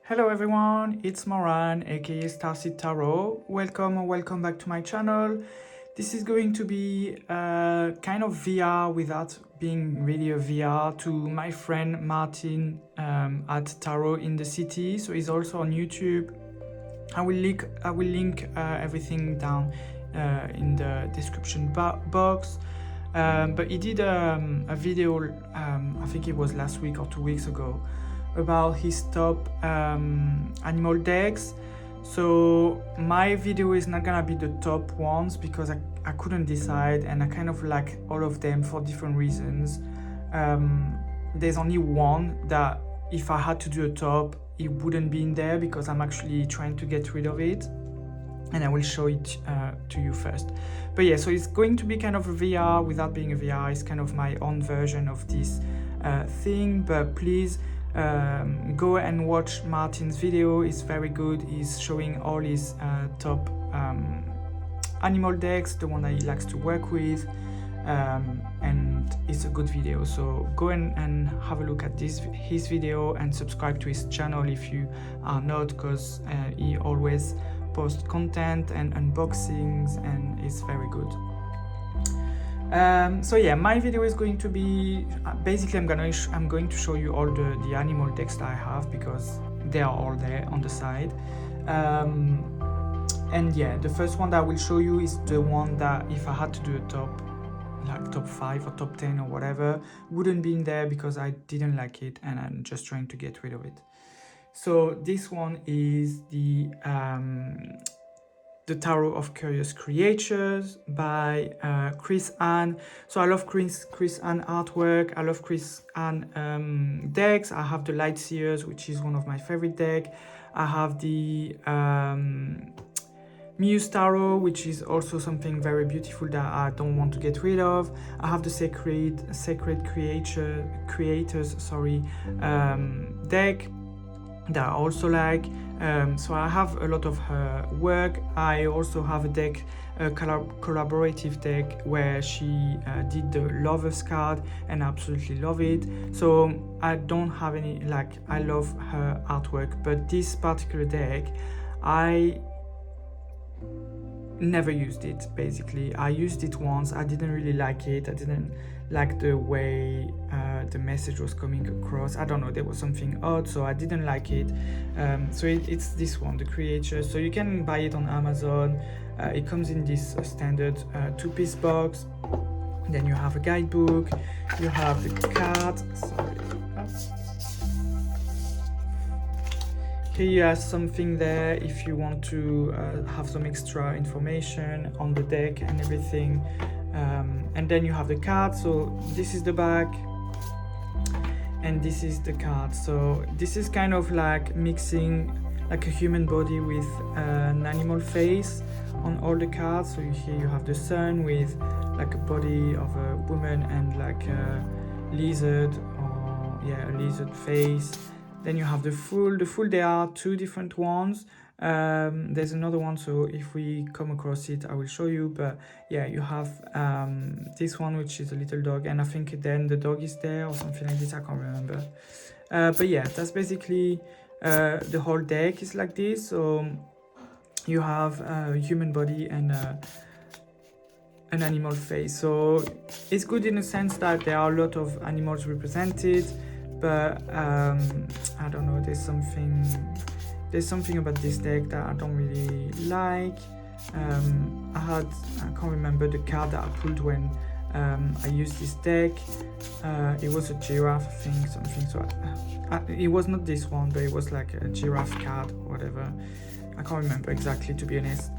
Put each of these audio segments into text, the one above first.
Hello everyone, it's Moran aka Starseed Tarot. Welcome back to my channel. This is going to be a kind of VR without being really a VR to my friend Martyn at Tarot in the City. So he's also on YouTube. I will link everything down in the description box. But he did a video, I think it was last week or 2 weeks ago, about his top animal decks. So my video is not gonna be the top ones because I couldn't decide, and I kind of like all of them for different reasons. There's only one that if I had to do a top, it wouldn't be in there because I'm actually trying to get rid of it, and I will show it to you first. But yeah, so it's going to be kind of a VR without being a VR. It's kind of my own version of this thing, but please go and watch Martyn's video. It's very good. He's showing all his top animal decks, the one that he likes to work with, and it's a good video. So go and have a look at his video and subscribe to his channel if you are not, because he always posts content and unboxings, and it's very good. So yeah, my video is going to be basically I'm going to show you all the animal decks that I have because they are all there on the side. And yeah, the first one that I will show you is the one that if I had to do a top, like top 5 or top 10 or whatever, wouldn't be in there because I didn't like it and I'm just trying to get rid of it. So this one is the Tarot of Curious Creatures by Chris Ann. So I love Chris Ann artwork. I love Chris Ann decks. I have the Light Seers, which is one of my favorite deck. I have the Muse Tarot, which is also something very beautiful that I don't want to get rid of. I have the Sacred Creators deck that I also like. So I have a lot of her work. I also have a deck, a collaborative deck where she did the Lovers card, and I absolutely love it. So I don't have any, like, I love her artwork, but this particular deck, I never used it. Basically I used it once. I didn't really like it. I didn't like the way the message was coming across. I don't know, there was something odd, so I didn't like it. So it's this one, the Creature. So you can buy it on Amazon. It comes in this standard 2-piece box. Then you have a guidebook, you have the card. Here you have something there if you want to have some extra information on the deck and everything. And then you have the card. So this is the back and this is the card. So this is kind of like mixing like a human body with an animal face on all the cards. So here you have the sun with like a body of a woman and like a lizard, or yeah, a lizard face. Then you have the Fool. The Fool, there are 2 different ones. There's another one, so if we come across it, I will show you. But yeah, you have this one, which is a little dog, and I think then the dog is there or something like this. I can't remember. But yeah, that's basically the whole deck is like this. So you have a human body and an animal face. So it's good in the sense that there are a lot of animals represented. But I don't know, there's something about this deck that I don't really like. I can't remember the card that I pulled when I used this deck. It was a giraffe, I think, something. So it was not this one, but it was like a giraffe card or whatever. I can't remember exactly, to be honest.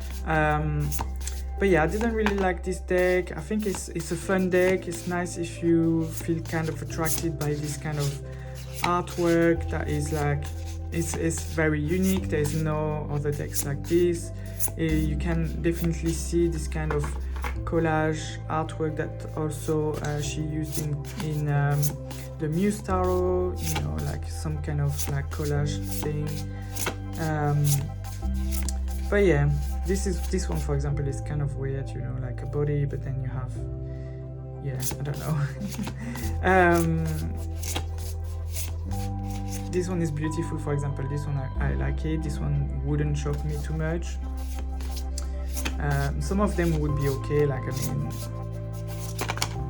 But yeah, I didn't really like this deck. I think it's a fun deck. It's nice if you feel kind of attracted by this kind of artwork that is like, it's very unique. There's no other decks like this. You can definitely see this kind of collage artwork that also she used in the Muse Tarot, you know, like some kind of like collage thing. But yeah, this one, for example, is kind of weird, you know, like a body, but then you have, yeah, I don't know. this one is beautiful. For example, this one I like it. This one wouldn't shock me too much. Some of them would be okay, like, I mean,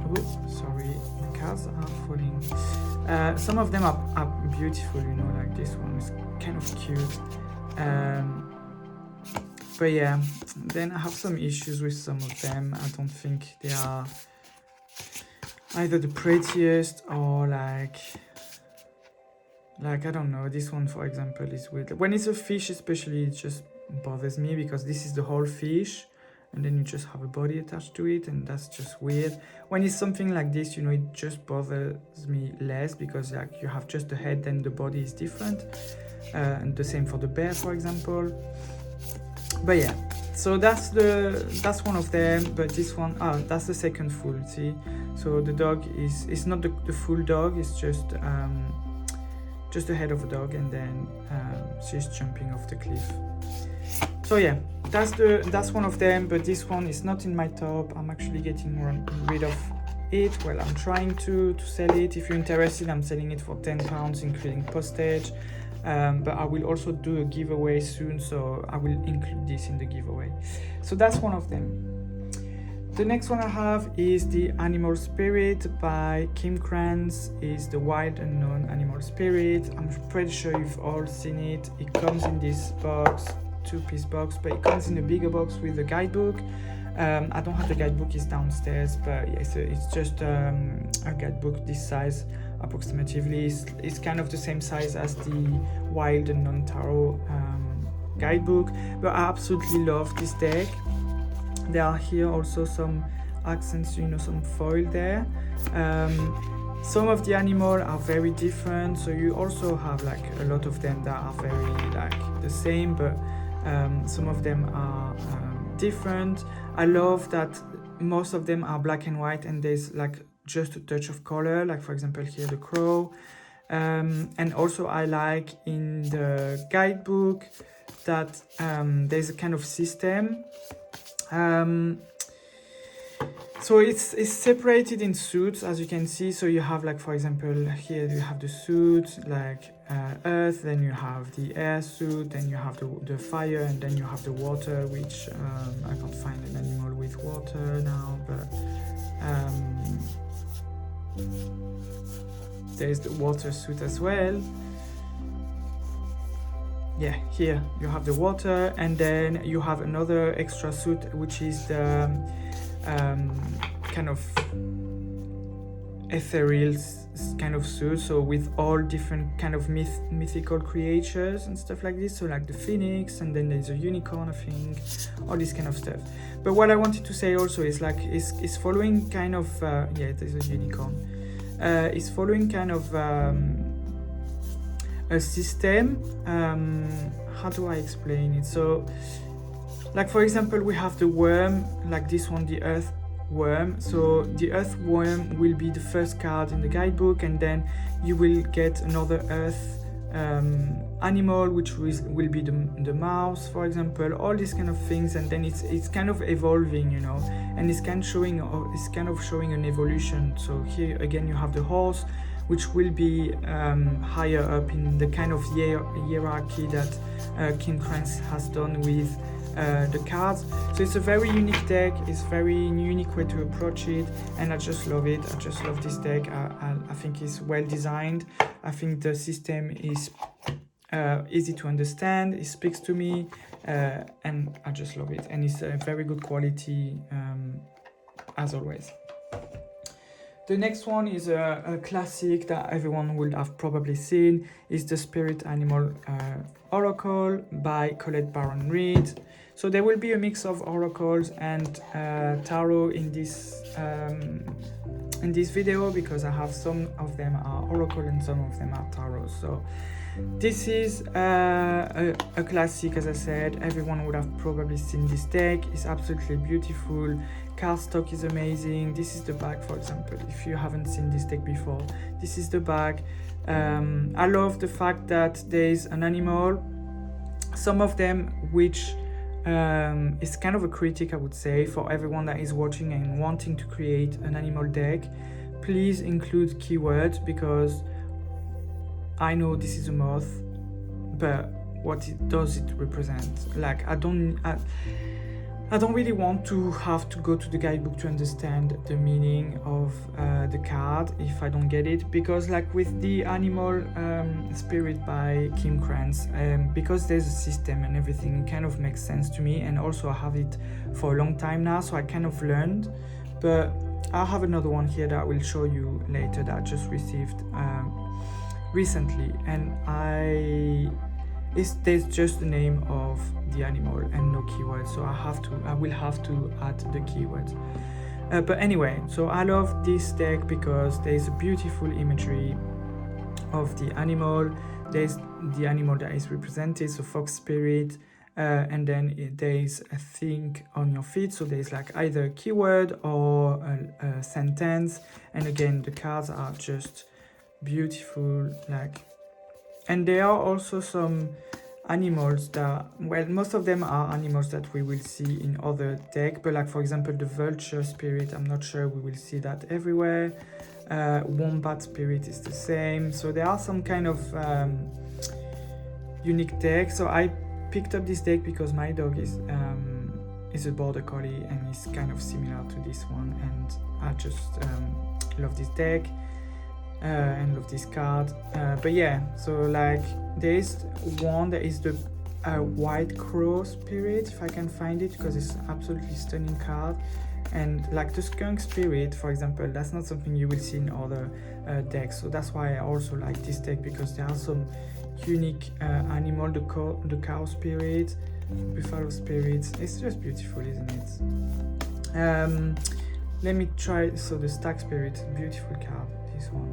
oh, sorry, the cards are falling. Some of them are beautiful, you know, like this one is kind of cute. But yeah, then I have some issues with some of them. I don't think they are either the prettiest or like I don't know, this one for example is weird. When it's a fish especially, it just bothers me because this is the whole fish and then you just have a body attached to it, and that's just weird. When it's something like this, you know, it just bothers me less because like you have just the head, then the body is different, and the same for the bear, for example. But yeah, so that's one of them. But this one, that's the second full, see. So the dog it's not the full dog, it's just the head of a dog, and then she's jumping off the cliff. So yeah, that's one of them. But this one is not in my top. I'm actually getting rid of it. Well, I'm trying to sell it. If you're interested, I'm selling it for £10 including postage. But I will also do a giveaway soon, so I will include this in the giveaway. So that's one of them. The next one I have is the Animal Spirit by Kim Krantz. Is the Wild Unknown Animal Spirit. I'm pretty sure you've all seen it. It comes in this box, 2-piece box, but it comes in a bigger box with a guidebook. I don't have the guidebook, it's downstairs, but yeah, it's just a guidebook this size approximately. It's kind of the same size as the Wild Unknown Tarot guidebook, but I absolutely love this deck. There are here also some accents, you know, some foil there. Some of the animals are very different, so you also have like a lot of them that are very like the same, but some of them are different. I love that most of them are black and white, and there's like just a touch of color, like for example here the crow. And also I like in the guidebook that there's a kind of system. So it's separated in suits, as you can see. So you have like, for example, here you have the suit like earth, then you have the air suit, then you have the fire, and then you have the water, which I can't find an animal with water now, but there's the water suit as well. Yeah, here you have the water, and then you have another extra suit, which is the kind of ethereal kind of suit, so with all different kind of mythical creatures and stuff like this, so like the phoenix, and then there's a unicorn, I think, all this kind of stuff. But what I wanted to say also is like it's following kind of yeah, there's a unicorn. It's following kind of a system. How do I explain it? So like for example, we have the worm, like this one, the earth worm. So the earth worm will be the first card in the guidebook, and then you will get another earth animal, which will be the mouse, for example, all these kind of things. And then it's kind of evolving, you know, and it's kind of showing an evolution. So here again you have the horse, which will be higher up in the kind of hierarchy that Kim Krantz has done with the cards. So it's a very unique deck, it's a very unique way to approach it, and I just love it. I just love this deck. I think it's well designed. I think the system is easy to understand, it speaks to me, and I just love it, and it's a very good quality as always. The next one is a classic that everyone would have probably seen. Is the Spirit Animal Oracle by Colette Baron Reid. So there will be a mix of oracles and tarot in this video, because I have some of them are oracle and some of them are tarot. So this is a classic, as I said. Everyone would have probably seen this deck. It's absolutely beautiful. Cardstock is amazing. This is the back, for example. If you haven't seen this deck before, this is the back. I love the fact that there is an animal. Some of them which is kind of a critic, I would say, for everyone that is watching and wanting to create an animal deck. Please include keywords, because I know this is a moth, but what does it represent? Like, I don't really want to have to go to the guidebook to understand the meaning of the card if I don't get it, because like with the animal spirit by Kim Krantz, because there's a system and everything, it kind of makes sense to me, and also I have it for a long time now, so I kind of learned. But I have another one here that I will show you later that I just received recently, and there's just the name of the animal and no keyword, so I will have to add the keyword. But anyway, so I love this deck because there's a beautiful imagery of the animal. There's the animal that is represented, so fox spirit, and then there's a thing on your feet, so there's like either a keyword or a sentence, and again the cards are just beautiful, like. And there are also some animals that, well, most of them are animals that we will see in other decks, but like for example the vulture spirit, I'm not sure we will see that everywhere. Wombat spirit is the same, so there are some kind of unique decks. So I picked up this deck because my dog is a border collie and is kind of similar to this one, and I just love this deck. And love this card, but yeah, so like there is one that is the white crow spirit, if I can find it, because it's absolutely stunning card. And like the skunk spirit, for example, that's not something you will see in other decks, so that's why I also like this deck, because there are some unique animal, the cow spirit, buffalo spirit. It's just beautiful, isn't it? Let me try. So the stag spirit, beautiful card, this one.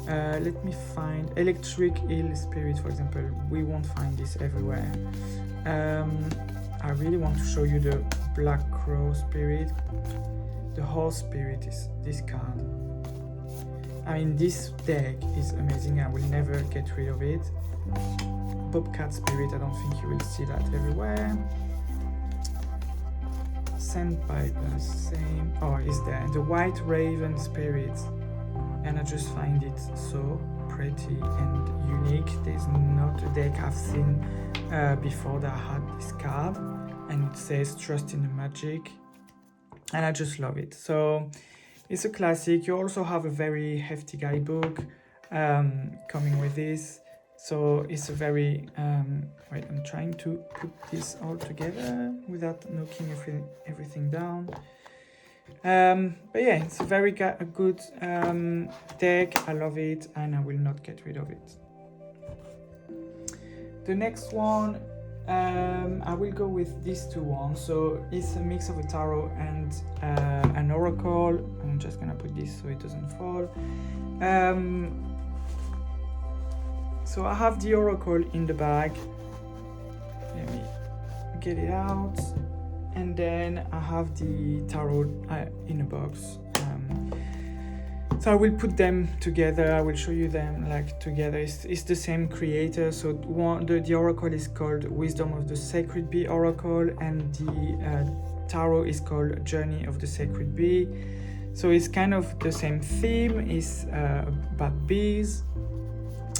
Let me find electric eel spirit, for example. We won't find this everywhere. I really want to show you the black crow spirit. The horse spirit is this card. I mean, this deck is amazing. I will never get rid of it. Bobcat spirit, I don't think you will see that everywhere. Sandpiper, same. Oh, is there? The white raven spirit. And I just find it so pretty and unique. There's not a deck I've seen before that had this card, and it says trust in the magic, and I just love it. So it's a classic. You also have a very hefty guidebook coming with this, so it's a very wait, I'm trying to put this all together without knocking everything down. But yeah, it's a very good deck. I love it, and I will not get rid of it. The next one, I will go with these two ones. So it's a mix of a tarot and an oracle. I'm just gonna put this so it doesn't fall. So I have the oracle in the bag. Let me get it out. And then I have the tarot in a box. So I will put them together. I will show you them like together. It's the same creator. So the oracle is called Wisdom of the Sacred Bee Oracle, and the tarot is called Journey of the Sacred Bee. So it's kind of the same theme. It's about bees.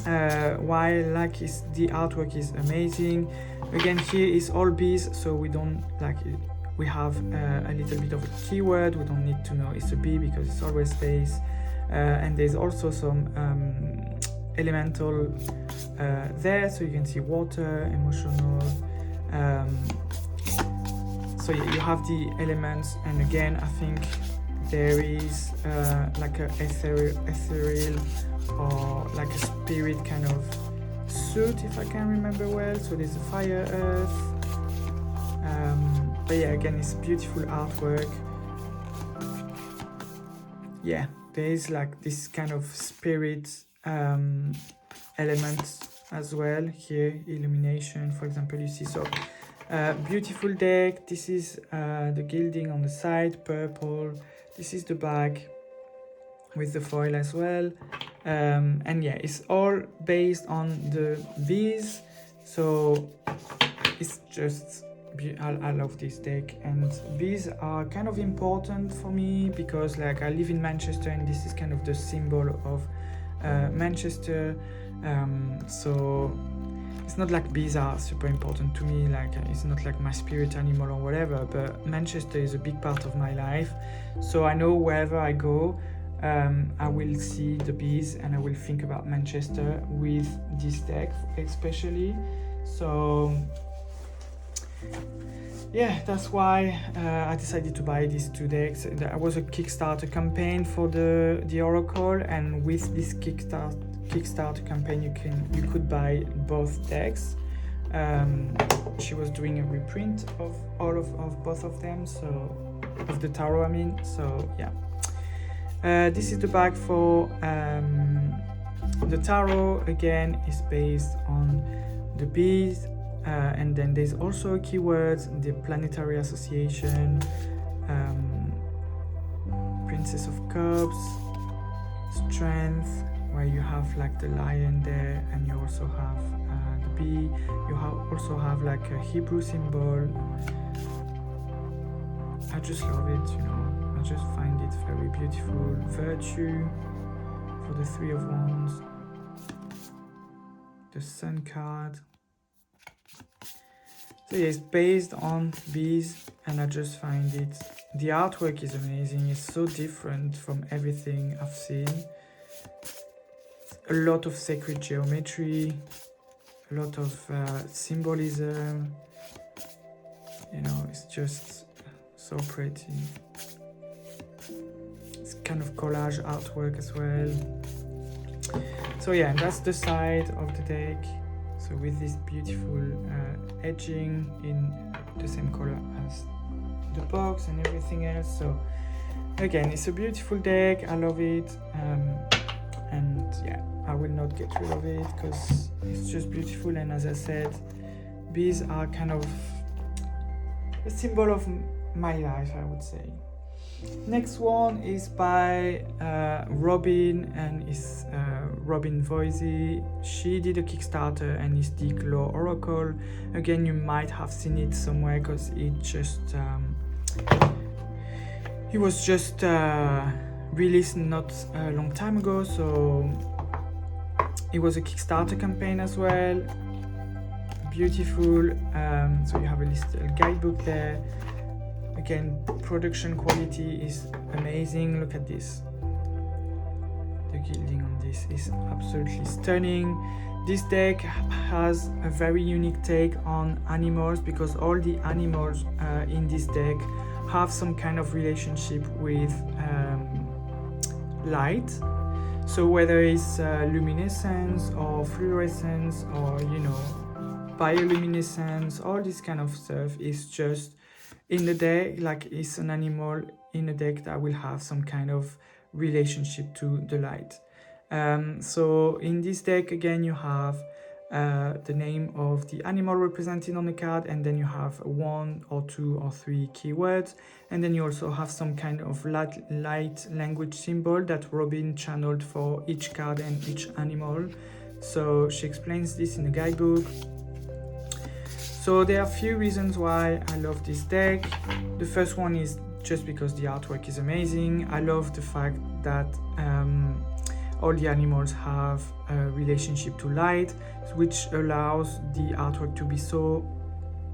While like the artwork is amazing. Again, here is all bees, so we don't like it. We have a little bit of a keyword. We don't need to know it's a bee because it's always space. And there's also some elemental there, so you can see water, emotional. So yeah, you have the elements, and again, I think there is like a ethereal or like a spirit kind of suit, if I can remember well. So there's a fire, earth. But yeah, again, it's beautiful artwork. Yeah, there is like this kind of spirit element as well here. Illumination, for example, you see. So beautiful deck. This is the gilding on the side, purple. This is the back with the foil as well. And yeah, it's all based on the bees. So it's just, I love this deck, and bees are kind of important for me because like I live in Manchester, and this is kind of the symbol of Manchester. So it's not like bees are super important to me, like it's not like my spirit animal or whatever, but Manchester is a big part of my life. So I know wherever I go, I will see the bees and I will think about Manchester with this deck especially. So yeah, that's why I decided to buy these two decks. There was a Kickstarter campaign for the Oracle, and with this Kickstarter campaign you could buy both decks. She was doing a reprint of all of both of them, so of the tarot I mean. So yeah, this is the bag for the tarot. Again, is based on the bees. And then there's also keywords, the planetary association, Princess of Cups, strength, where you have like the lion there, and you also have the bee. You also have like a Hebrew symbol. I just love it, you know. I just find it very beautiful. Virtue for the Three of Wands, the Sun card. So yeah, it's based on bees, and I just find it, the artwork is amazing. It's so different from everything I've seen. A lot of sacred geometry, a lot of symbolism, you know, it's just so pretty. It's kind of collage artwork as well. So yeah, and that's the side of the deck. So with this beautiful edging in the same color as the box and everything else. So again, it's a beautiful deck. I love it, and yeah, I will not get rid of it because it's just beautiful. And as I said, bees are kind of a symbol of my life, I would say. Next one is by Robin, and is Robin Voisey. She did a Kickstarter and is the Glow Oracle. Again, you might have seen it somewhere because it was just released not a long time ago. So it was a Kickstarter campaign as well. Beautiful. So you have a little guidebook there. Again, production quality is amazing. Look at this. The gilding on this is absolutely stunning. This deck has a very unique take on animals, because all the animals in this deck have some kind of relationship with light. So whether it's luminescence or fluorescence or, you know, bioluminescence, all this kind of stuff is just in the deck, like it's an animal in a deck that will have some kind of relationship to the light. So in this deck, again, you have the name of the animal represented on the card, and then you have 1 or 2 or 3 keywords, and then you also have some kind of light language symbol that Robin channeled for each card and each animal. So she explains this in the guidebook. So there are a few reasons why I love this deck. The first one is just because the artwork is amazing. I love the fact that all the animals have a relationship to light, which allows the artwork to be so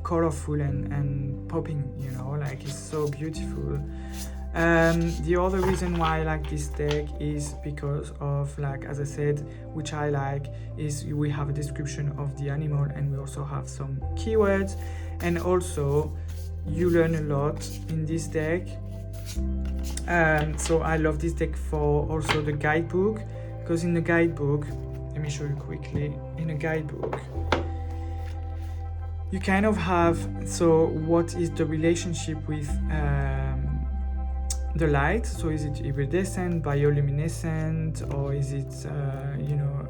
colorful and popping, you know, like it's so beautiful. The other reason why I like this deck is because of, like, as I said, which I like, is we have a description of the animal and we also have some keywords, and also you learn a lot in this deck. So I love this deck for also the guidebook, because in the guidebook, let me show you quickly, in a guidebook you kind of have, so what is the relationship with the light? So is it iridescent, bioluminescent, or is it you know,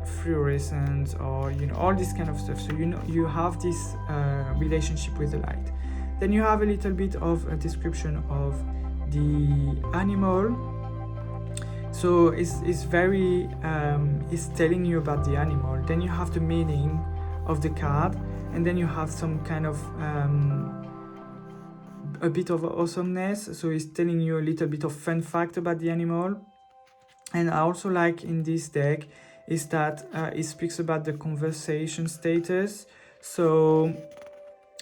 fluorescent, or, you know, all this kind of stuff. So you know, you have this relationship with the light. Then you have a little bit of a description of the animal. So it's very it's telling you about the animal. Then you have the meaning of the card, and then you have some kind of a bit of awesomeness, so it's telling you a little bit of fun fact about the animal. And I also like in this deck is that it speaks about the conversation status. So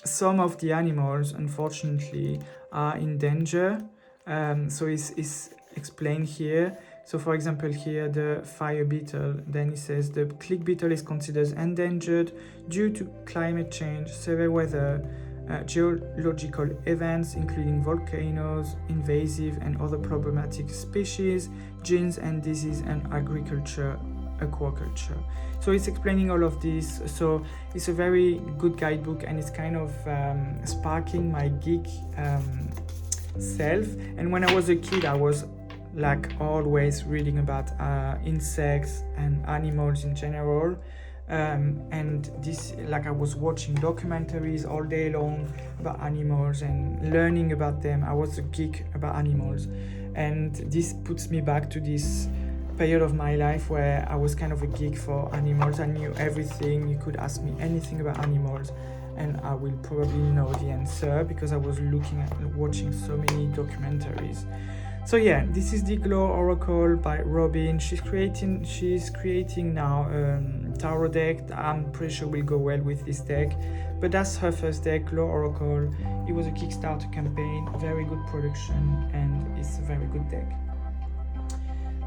some of the animals, unfortunately, are in danger. So it's explained here. So for example here, the fire beetle, then it says the click beetle is considered endangered due to climate change, severe weather, geological events including volcanoes, invasive and other problematic species, genes and disease, and agriculture, aquaculture. So it's explaining all of this. So it's a very good guidebook, and it's kind of sparking my geek self. And when I was a kid, I was like always reading about insects and animals in general. And this, like, I was watching documentaries all day long about animals and learning about them. I was a geek about animals, and this puts me back to this period of my life where I was kind of a geek for animals. I knew everything. You could ask me anything about animals and I will probably know the answer because I was watching so many documentaries. So yeah, this is the Glow Oracle by Robin. She's creating now tarot deck. I'm pretty sure will go well with this deck, but that's her first deck, Glow Oracle. It was a Kickstarter campaign, very good production, and it's a very good deck.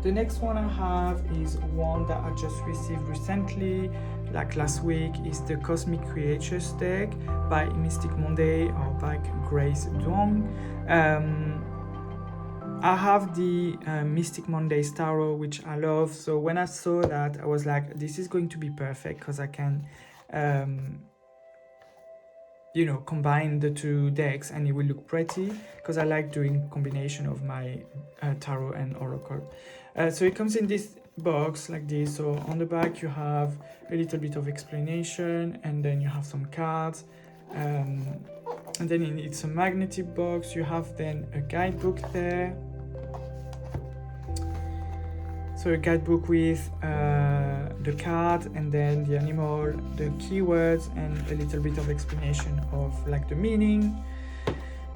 The next one I have is one that I just received recently, like last week, is the Cosmic Creatures deck by Mystic Monday or by Grace Duong. I have the Mystic Monday Tarot, which I love. So when I saw that, I was like, this is going to be perfect because I can, combine the two decks and it will look pretty because I like doing combination of my tarot and oracle. So it comes in this box like this. So on the back you have a little bit of explanation, and then you have some cards. And then it's a magnetic box. You have then a guidebook there. So a guidebook with the card and then the animal, the keywords, and a little bit of explanation of like the meaning.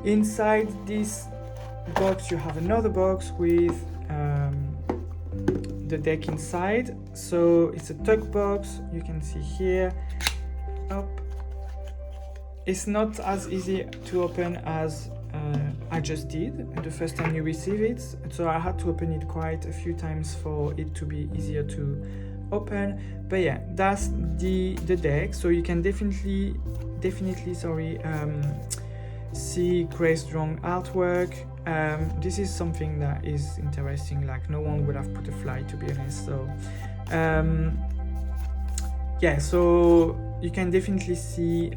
Inside this box you have another box with the deck inside. So it's a tuck box, you can see here. Up. It's not as easy to open as I just did the first time you receive it, so I had to open it quite a few times for it to be easier to open. But yeah, that's the deck. So you can definitely see Grace Strong artwork. This is something that is interesting, like no one would have put a fly, to be honest. So yeah, so you can definitely see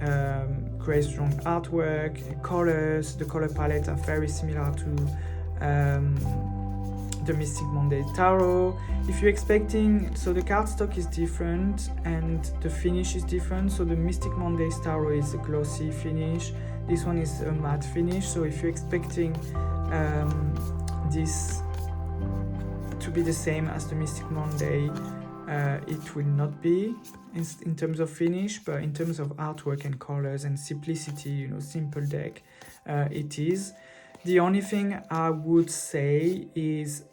Grace Strong artwork, colors. The color palette are very similar to the Mystic Monday Tarot. If you're expecting, so the cardstock is different and the finish is different. So the Mystic Monday Tarot is a glossy finish. This one is a matte finish. So if you're expecting this to be the same as the Mystic Monday, it will not be in terms of finish, but in terms of artwork and colors and simplicity, simple deck, it is. The only thing I would say is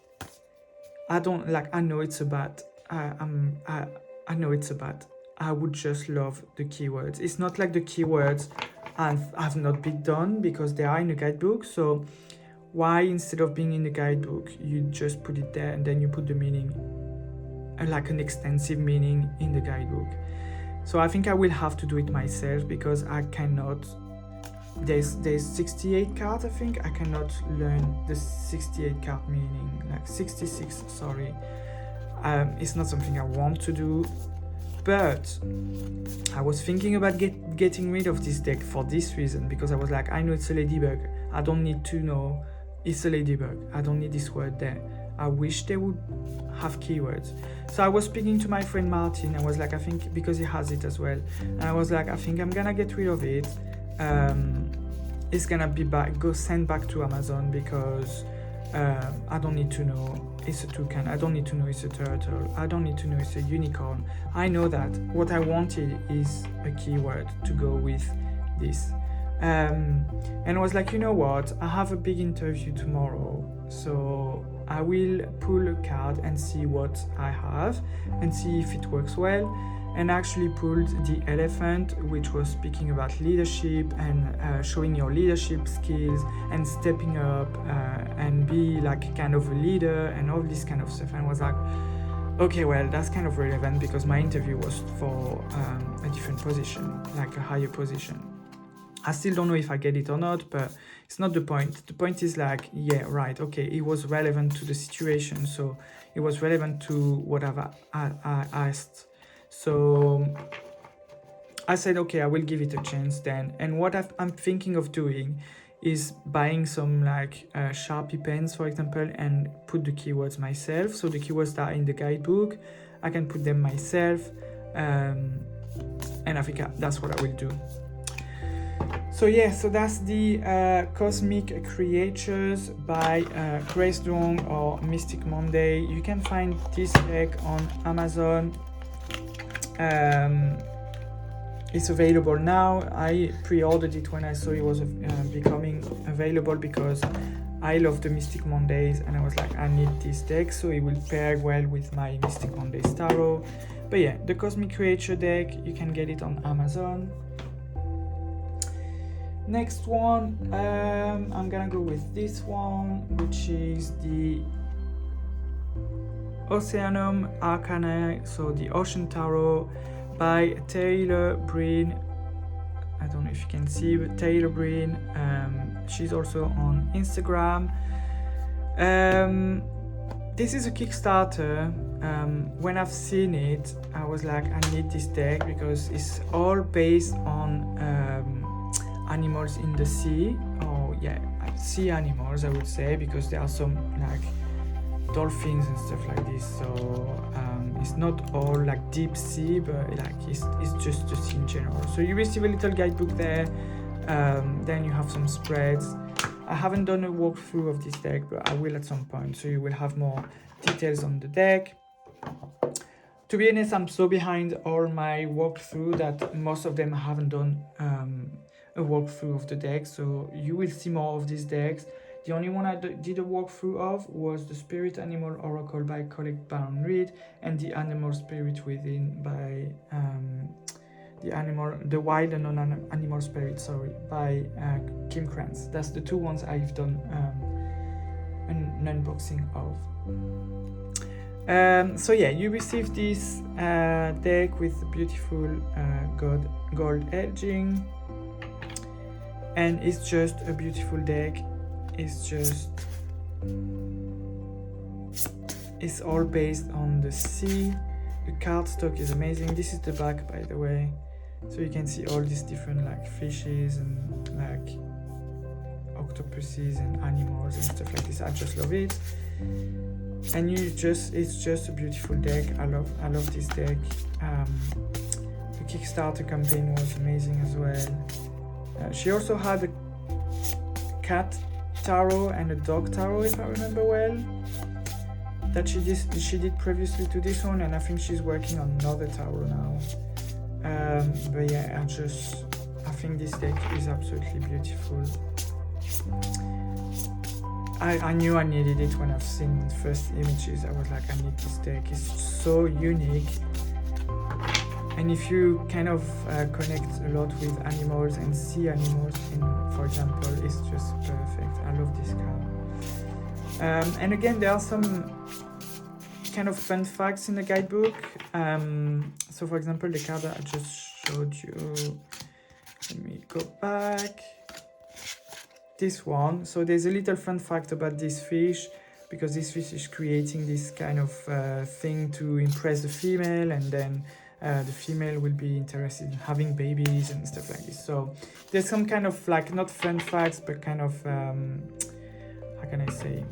I know it's a bad, I know it's a bad. I would just love the keywords. It's not like the keywords have not been done because they are in the guidebook. So why, instead of being in the guidebook, you just put it there and then you put the meaning, like an extensive meaning, in the guidebook. So I think I will have to do it myself because I cannot. There's 68 cards, I think. I cannot learn the 68 card meaning, like 66, sorry. It's not something I want to do, but I was thinking about getting rid of this deck for this reason, because I was like, I know it's a ladybug. I don't need to know it's a ladybug. I don't need this word there. I wish they would have keywords. So I was speaking to my friend Martyn. I was like, I think, because he has it as well, and I was like, I think I'm gonna get rid of it. It's gonna be sent back to Amazon because I don't need to know it's a toucan. I don't need to know it's a turtle. I don't need to know it's a unicorn. I know that what I wanted is a keyword to go with this. And I was like, you know what? I have a big interview tomorrow, so I will pull a card and see what I have and see if it works well, and actually pulled the elephant, which was speaking about leadership and showing your leadership skills and stepping up and be like kind of a leader and all this kind of stuff. And I was like, okay, well, that's kind of relevant because my interview was for a different position, like a higher position. I still don't know if I get it or not, but it's not the point. The point is like, yeah, right, okay, it was relevant to the situation, so it was relevant to what I asked. So I said, okay, I will give it a chance then. And what I'm thinking of doing is buying some like Sharpie pens, for example, and put the keywords myself. So the keywords that are in the guidebook, I can put them myself. And I think that's what I will do. So yeah, so that's the Cosmic Creatures by Grace Dong or Mystic Monday. You can find this deck on Amazon. It's available now. I pre-ordered it when I saw it was becoming available because I love the Mystic Mondays and I was like, I need this deck, so it will pair well with my Mystic Mondays Tarot. But yeah, the Cosmic Creature deck, you can get it on Amazon. Next one, I'm gonna go with this one, which is the Oceanum Arcana, so the Ocean Tarot by Taylor Breen. I don't know if you can see, but Taylor Breen, she's also on Instagram. This is a Kickstarter. When I've seen it, I was like, I need this deck because it's all based on animals in the sea, or yeah, sea animals, I would say, because there are some like dolphins and stuff like this. So it's not all like deep sea, but like it's just the sea in general. So you receive a little guidebook there. Then you have some spreads. I haven't done a walkthrough of this deck, but I will at some point, so you will have more details on the deck. To be honest, I'm so behind all my walkthrough that most of them I haven't done a walkthrough of the deck, so you will see more of these decks. The only one I did a walkthrough of was the Spirit Animal Oracle by Colette Baron Reed and the Animal Spirit Within by the Wild and Non-Animal Spirit, by Kim Krantz. That's the two ones I've done an unboxing of. So yeah, you receive this deck with beautiful gold edging, and it's just a beautiful deck. It's all based on the sea. The cardstock is amazing. This is the back, by the way, so you can see all these different like fishes and like octopuses and animals and stuff like this. I just love it. And it's just a beautiful deck. I love this deck. The Kickstarter campaign was amazing as well. She also had a cat tarot and a dog tarot, if I remember well, that she did previously to this one, and I think she's working on another tarot now. But yeah, I think this deck is absolutely beautiful. I knew I needed it when I've seen the first images. I was like, I need this deck. It's so unique. And if you kind of connect a lot with animals and sea animals, for example, it's just perfect. I love this card. And again, there are some kind of fun facts in the guidebook. So for example, the card that I just showed you, let me go back. This one. So there's a little fun fact about this fish, because this fish is creating this kind of thing to impress the female, and then the female will be interested in having babies and stuff like this. So there's some kind of like, not fun facts, but kind of how can I say,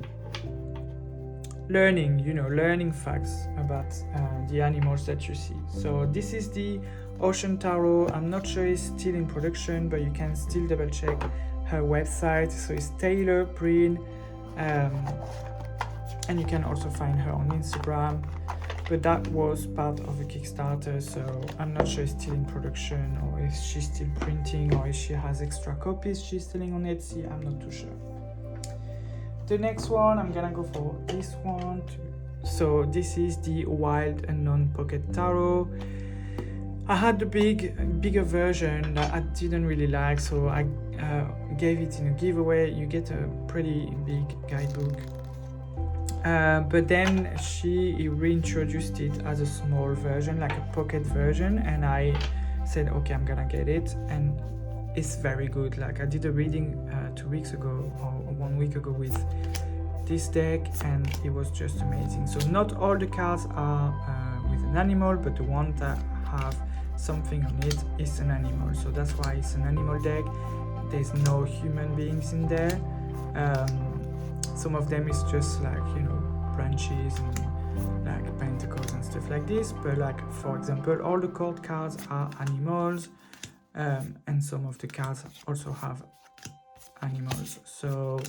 learning facts about the animals that you see. So this is the Ocean Tarot. I'm not sure it's still in production, but you can still double check her website. So it's Taylor Breen, and you can also find her on Instagram. But that was part of the Kickstarter, so I'm not sure it's still in production, or if she's still printing, or if she has extra copies she's selling on Etsy. I'm not too sure. The next one, I'm gonna go for this one. So this is the Wild Unknown Pocket Tarot. I had the bigger version that I didn't really like, so I gave it in a giveaway. You get a pretty big guidebook. But then she reintroduced it as a small version, like a pocket version, and I said, okay, I'm gonna get it, and it's very good. Like I did a reading 2 weeks ago or 1 week ago with this deck, and it was just amazing. So not all the cards are with an animal, but the one that have something on it is an animal. So that's why it's an animal deck. There's no human beings in there. Some of them is just like, you know, branches and like pentacles and stuff like this. But like, for example, all the court cards are animals, and some of the cards also have animals. So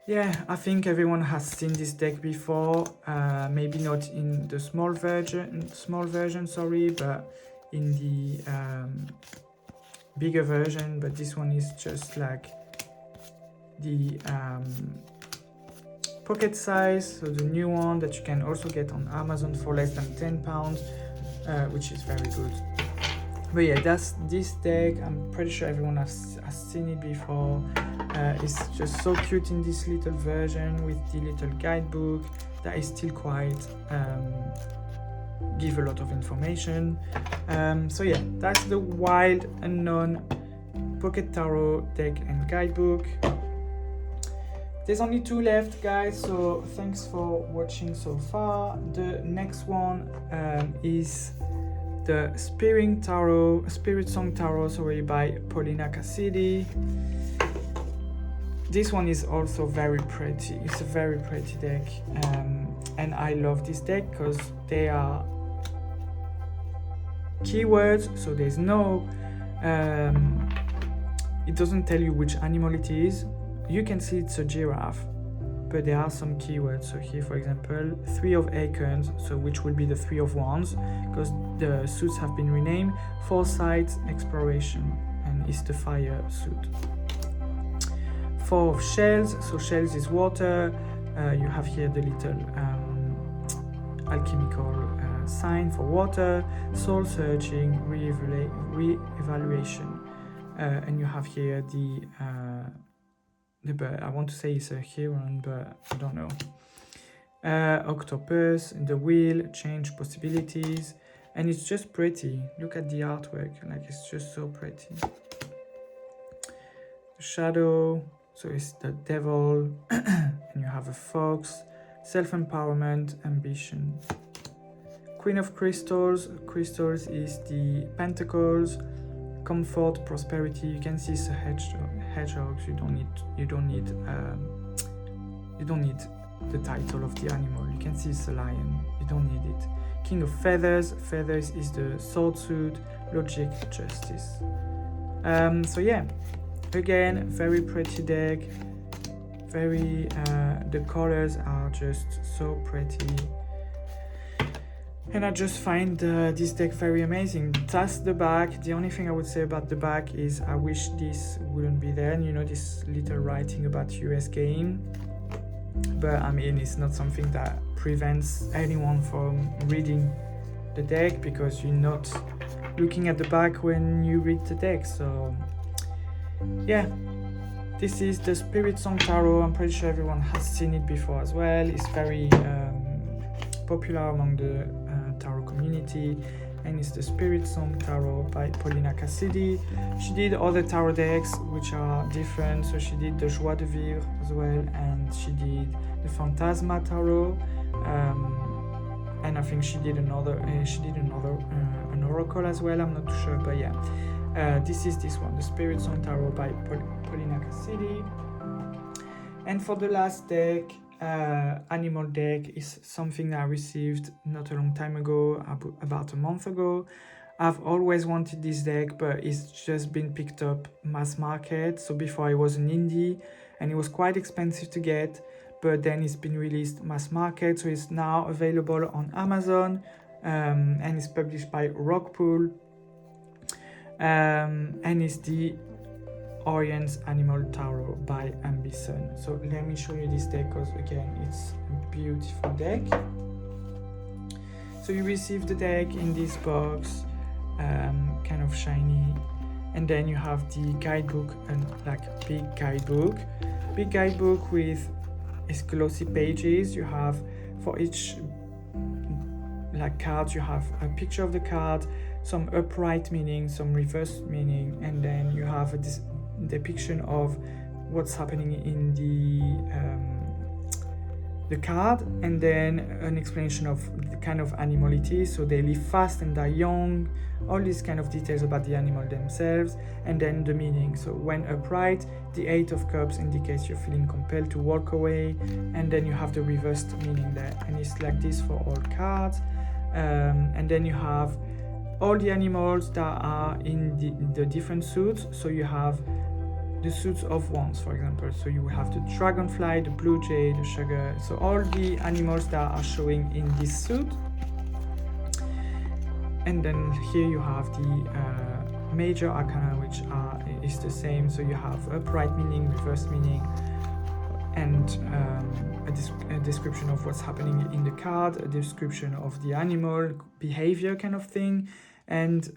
yeah, I think everyone has seen this deck before. Maybe not in the small version, sorry, but in the bigger version. But this one is just like the pocket size, so the new one that you can also get on Amazon for less than £10, which is very good. But yeah, that's this deck. I'm pretty sure everyone has seen it before. It's just so cute in this little version with the little guidebook that is still quite give a lot of information. So yeah, that's the Wild Unknown Pocket Tarot deck and guidebook. There's only 2 left, guys, so thanks for watching so far. The next one is the Spirit Song Tarot, sorry, by Paulina Cassidy. This one is also very pretty. It's a very pretty deck, and I love this deck because they are keywords, so there's no it doesn't tell you which animal it is. You can see it's a giraffe, but there are some keywords. So here, for example, 3 of Acorns, so which will be the 3 of Wands, because the suits have been renamed. Foresight, Exploration, and it's the fire suit. 4 of Shells, so Shells is water. You have here the little alchemical sign for water. Soul Searching, Re-evaluation, and you have here the bird. I want to say it's a heron, but I don't know. Octopus, the wheel, change possibilities, and it's just pretty. Look at the artwork, like it's just so pretty. The shadow, so it's the devil, and you have a fox, self-empowerment, ambition. Queen of Crystals, crystals is the pentacles, comfort, prosperity. You can see it's a hedgehogs. You don't need the title of the animal. You can see it's a lion. You don't need it. King of Feathers. Feathers is the sword suit, logic, justice. So yeah, again, very pretty deck. Very the colors are just so pretty. And I just find this deck very amazing. That's the back. The only thing I would say about the back is I wish this wouldn't be there. And you know, this little writing about US game. But I mean, it's not something that prevents anyone from reading the deck, because you're not looking at the back when you read the deck. So yeah, this is the Spirit Song Tarot. I'm pretty sure everyone has seen it before as well. It's very popular among the tarot community, and it's the Spirit Song Tarot by Paulina Cassidy. She did other tarot decks which are different, so she did the Joie de Vivre as well, and she did the Phantasma Tarot, and I think she did another an oracle as well. I'm not too sure, but yeah, this is this one, the Spirit Song Tarot by Paulina Cassidy. And for the last deck, animal deck, is something that I received not a long time ago, about a month ago. I've always wanted this deck, but it's just been picked up mass market. So before it was an indie and it was quite expensive to get, but then it's been released mass market, so it's now available on Amazon, and it's published by Rockpool, and it's the Orion's Animal Tarot by Ambition. So let me show you this deck, because again it's a beautiful deck. So you receive the deck in this box, kind of shiny, and then you have the guidebook, and like big guidebook with its glossy pages. You have for each like card, you have a picture of the card, some upright meaning, some reverse meaning, and then you have a depiction of what's happening in the card, and then an explanation of the kind of animal it is. So they live fast and die young, all these kind of details about the animal themselves, and then the meaning. So when upright, the 8 of Cups indicates you're feeling compelled to walk away, and then you have the reversed meaning there, and it's like this for all cards. And then you have all the animals that are in the different suits. So you have the suits of wands, for example. So you have the dragonfly, the blue jay, the sugar. So all the animals that are showing in this suit. And then here you have the major arcana, which is the same. So you have upright meaning, reverse meaning, and a description of what's happening in the card, a description of the animal behavior kind of thing, and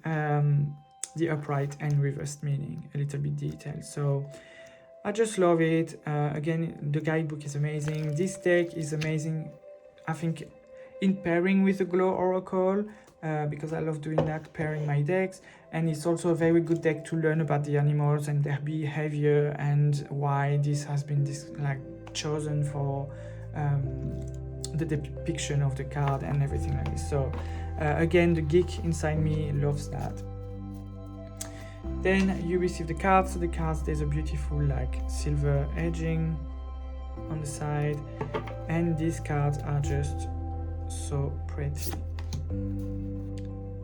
the upright and reversed meaning, a little bit detailed. So I just love it. Again, the guidebook is amazing. This deck is amazing, I think, in pairing with the Glow Oracle, because I love doing that, pairing my decks. And it's also a very good deck to learn about the animals and their behavior, and why this has been chosen for the depiction of the card and everything like this. So again, the geek inside me loves that. Then you receive the cards. So the cards, there's a beautiful silver edging on the side, and these cards are just so pretty.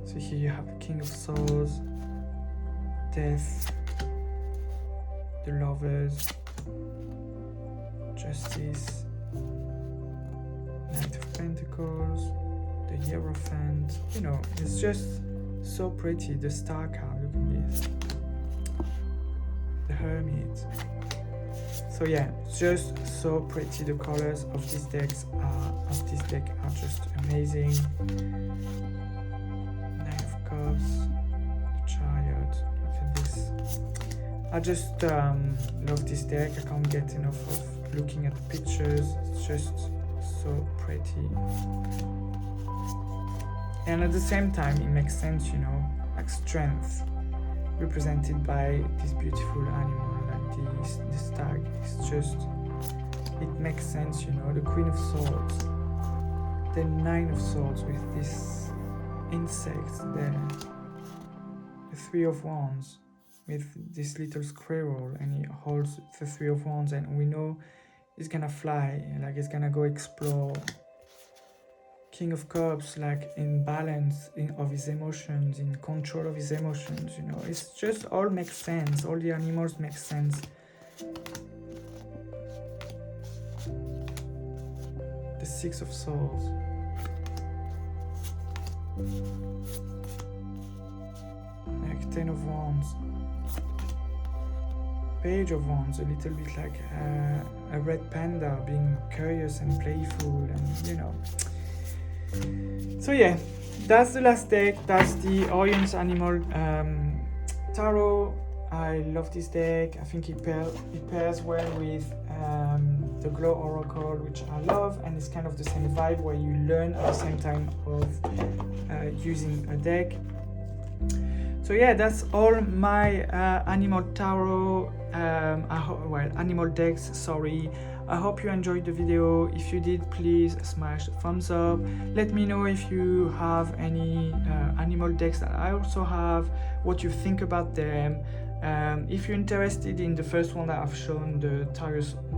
So here you have the King of Swords, Death, the Lovers, Justice, Knight of Pentacles, the Hierophant. You know, it's just so pretty. The Star card, look at this. The Hermit. So yeah, it's just so pretty. The colors of these decks are just amazing. Knight of Cups, the Chariot. Look at this. I just love this deck. I can't get enough of looking at the pictures. It's just so pretty. And at the same time, it makes sense, you know, like strength represented by this beautiful animal, like the stag. It's just, it makes sense, you know. The Queen of Swords, the 9 of Swords with this insect there, the 3 of Wands with this little squirrel, and he holds the 3 of Wands, and we know it's gonna fly, like it's gonna go explore. King of Cups, like in balance of his emotions, in control of his emotions, you know. It's just all makes sense. All the animals make sense. The 6 of Swords. Like 10 of Wands. Page of Wands, a little bit like a red panda being curious and playful, and you know. So yeah, that's the last deck. That's the Orion's Animal Tarot. I love this deck. I think it pairs well with the Glow Oracle, which I love, and it's kind of the same vibe where you learn at the same time of using a deck. So yeah, that's all my Animal Tarot, Animal decks, sorry. I hope you enjoyed the video. If you did, please smash the thumbs up. Let me know if you have any animal decks that I also have, what you think about them. If you're interested in the first one that I've shown, the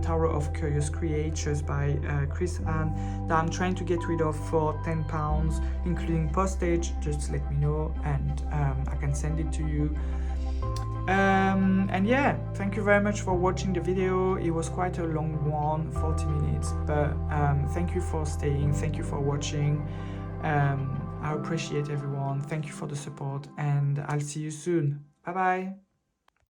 Tarot of Curious Creatures by Chris Ann, that I'm trying to get rid of for £10, including postage, just let me know, and I can send it to you. And yeah, thank you very much for watching the video. It was quite a long one, 40 minutes, but thank you for staying, thank you for watching. I appreciate everyone. Thank you for the support, and I'll see you soon. Bye bye.